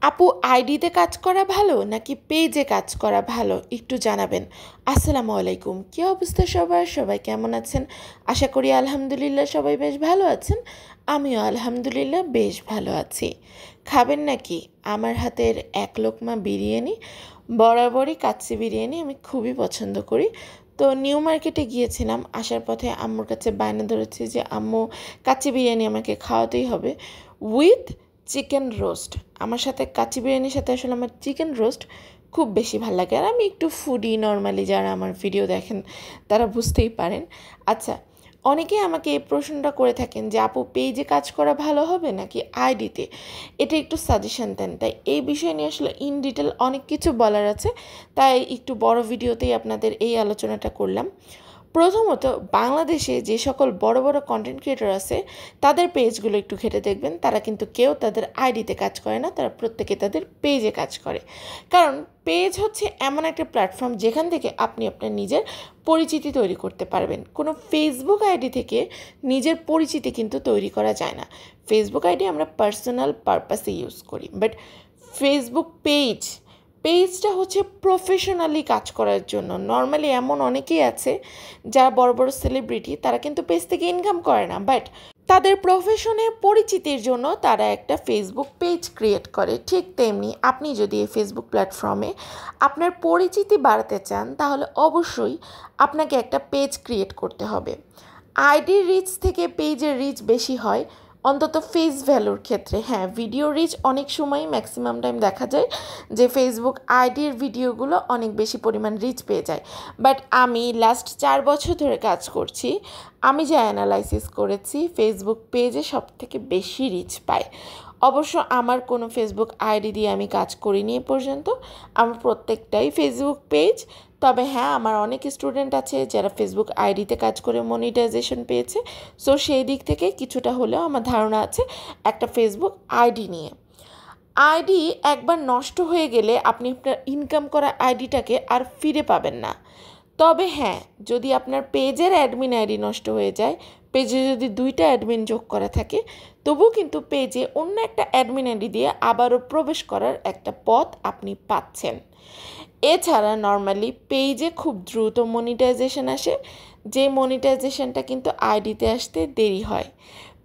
আপু আইডিতে কাজ করা ভালো নাকি পেজে কাজ করা ভালো একটু জানাবেন। আসসালামু আলাইকুম, কী অবস্থা সবার? সবাই কেমন আছেন? আশা করি আলহামদুলিল্লাহ সবাই বেশ ভালো আছেন। আমিও আলহামদুলিল্লাহ বেশ ভালো আছি। খাবেন নাকি আমার হাতের এক লোকমা বিরিয়ানি? বরাবরই কাচ্চি বিরিয়ানি আমি খুবই পছন্দ করি। তো নিউ মার্কেটে গিয়েছিলাম, আসার পথে আম্মুর কাছে বায়না ধরেছি যে আম্মু কাচ্চি বিরিয়ানি আমাকে খাওয়াতেই হবে উইথ চিকেন রোস্ট। আমার সাথে কাচ্চি বিরিয়ানির সাথে আসলে আমার চিকেন রোস্ট খুব বেশি ভালো লাগে। আর আমি একটু ফুডি, নর্মালি যারা আমার ভিডিও দেখেন তারা বুঝতেই পারেন। আচ্ছা, অনেকেই আমাকে এই প্রশ্নটা করে থাকেন যে আপু পেজে কাজ করা ভালো হবে নাকি আইডিতে, এটা একটু সাজেশন দেন। তাই এই বিষয় নিয়ে আসলে ইন ডিটেল অনেক কিছু বলার আছে, তাই একটু বড় ভিডিওতেই আপনাদের এই আলোচনাটা করলাম। প্রথমত, বাংলাদেশে যে সকল বড় বড় কন্টেন্ট ক্রিয়েটর আছে তাদের পেজগুলো একটু ঘেটে দেখবেন। তারা কিন্তু কেউ তাদের আইডিতে কাজ করে না, তারা প্রত্যেকে তাদের পেজে কাজ করে। কারণ পেজ হচ্ছে এমন একটা প্ল্যাটফর্ম যেখান থেকে আপনি আপনার নিজের পরিচিতি তৈরি করতে পারবেন। কোনো ফেসবুক আইডি থেকে নিজের পরিচিতি কিন্তু তৈরি করা যায় না। ফেসবুক আইডি আমরা পার্সোনাল পারপাসে ইউজ করি, বাট ফেসবুক পেজটা হচ্ছে প্রফেশনালি কাজ করার জন্য। নর্মালি এমন অনেকেই আছে যারা বড় বড় সেলিব্রিটি, তারা কিন্তু পেজ থেকে ইনকাম করে না, বাট তাদের প্রফেশনে পরিচিতির জন্য তারা একটা ফেসবুক পেজ ক্রিয়েট করে। ঠিক তেমনি আপনি যদি এই ফেসবুক প্ল্যাটফর্মে আপনার পরিচিতি বাড়াতে চান, তাহলে অবশ্যই আপনাকে একটা পেজ ক্রিয়েট করতে হবে। আইডির রিচ থেকে পেজের রিচ বেশি হয়, অন্তত ফেস ভ্যালুর ক্ষেত্রে। হ্যাঁ, ভিডিও রিচ অনেক সময় ম্যাক্সিমাম টাইম দেখা যায় যে ফেসবুক আইডির ভিডিওগুলো অনেক বেশি পরিমাণ রিচ পেয়ে যায়। বাট আমি লাস্ট 4 বছর ধরে কাজ করছি, আমি যা অ্যানালাইসিস করেছি ফেসবুক পেজে সবথেকে বেশি রিচ পায়। অবশ্য আমার কোনো ফেসবুক আইডি দিয়ে আমি কাজ করিনি এ পর্যন্ত, আমার প্রত্যেকটাই ফেসবুক পেজ। তবে হ্যাঁ, আমার অনেক স্টুডেন্ট আছে যারা ফেসবুক আইডিতে কাজ করে মনিটাইজেশন পেয়েছে। সো সেই দিক থেকে কিছুটা হলেও আমার ধারণা আছে একটা ফেসবুক আইডি নিয়ে। আইডি একবার নষ্ট হয়ে গেলে আপনি আপনার ইনকাম করা আইডিটাকে আর ফিরে পাবেন না। তবে হ্যাঁ, যদি আপনার পেজের অ্যাডমিন আইডি নষ্ট হয়ে যায়, পেজে যদি 2টা অ্যাডমিন যোগ করা থাকে, তবুও কিন্তু পেজে অন্য একটা অ্যাডমিন আইডি দিয়ে আবারও প্রবেশ করার একটা পথ আপনি পাচ্ছেন। এছাড়া নর্মালি পেজে খুব দ্রুত মনিটাইজেশন আসে, যে মনিটাইজেশনটা কিন্তু আইডিতে আসতে দেরি হয়।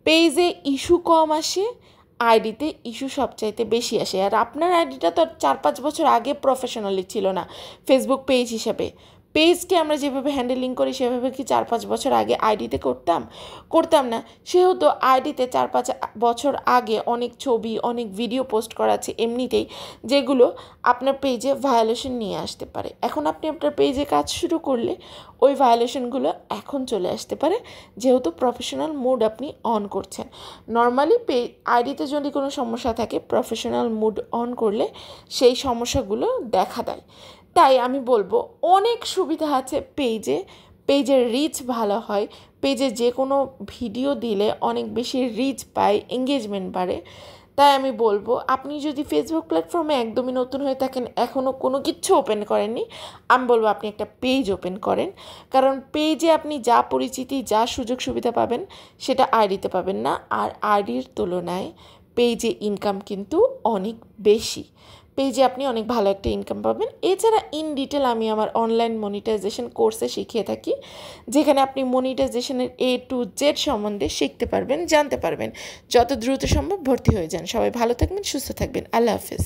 পেজে ইস্যু কম আসে, আইডিতে ইস্যু সবচাইতে বেশি আসে। আর আপনার আইডিটা তো 4-5 বছর আগে প্রফেশনালি ছিল না ফেসবুক পেজ হিসাবে। পেজকে আমরা যেভাবে হ্যান্ডেলিং করি সেভাবে কি 4-5 বছর আগে আইডিতে করতাম না। সেহেতু আইডিতে 4-5 বছর আগে অনেক ছবি, অনেক ভিডিও পোস্ট করা আছে এমনিতেই, যেগুলো আপনার পেজে ভায়োলেশন নিয়ে আসতে পারে। এখন আপনি আপনার পেজে কাজ শুরু করলে ওই ভায়োলেশনগুলো এখন চলে আসতে পারে, যেহেতু প্রফেশনাল মোড আপনি অন করছেন। নর্মালি আইডিতে যদি কোনো সমস্যা থাকে, প্রফেশনাল মোড অন করলে সেই সমস্যাগুলো দেখা দেয়। তাই আমি বলবো অনেক সুবিধা আছে পেজের রিচ ভালো হয়, পেজে যে কোনো ভিডিও দিলে অনেক বেশি রিচ পায়, এঙ্গেজমেন্ট বাড়ে। তাই আমি বলবো আপনি যদি ফেসবুক প্ল্যাটফর্মে একদমই নতুন হয়ে থাকেন, এখনও কোনো কিচ্ছু ওপেন করেননি, আমি বলবো আপনি একটা পেজ ওপেন করেন। কারণ পেজে আপনি যা পরিচিতি, যা সুযোগ সুবিধা পাবেন সেটা আইডিতে পাবেন না। আর আইডির তুলনায় পেজে ইনকাম কিন্তু অনেক বেশি, পেজে আপনি অনেক ভালো একটা ইনকাম পাবেন। এছাড়া ইন ডিটেল আমি আমার অনলাইন মনিটাইজেশন কোর্সে শিখিয়ে থাকি, যেখানে আপনি মনিটাইজেশনের A to Z সম্বন্ধে শিখতে পারবেন, জানতে পারবেন। যত দ্রুত সম্ভব ভর্তি হয়ে যান। সবাই ভালো থাকবেন, সুস্থ থাকবেন। আল্লাহ হাফেজ।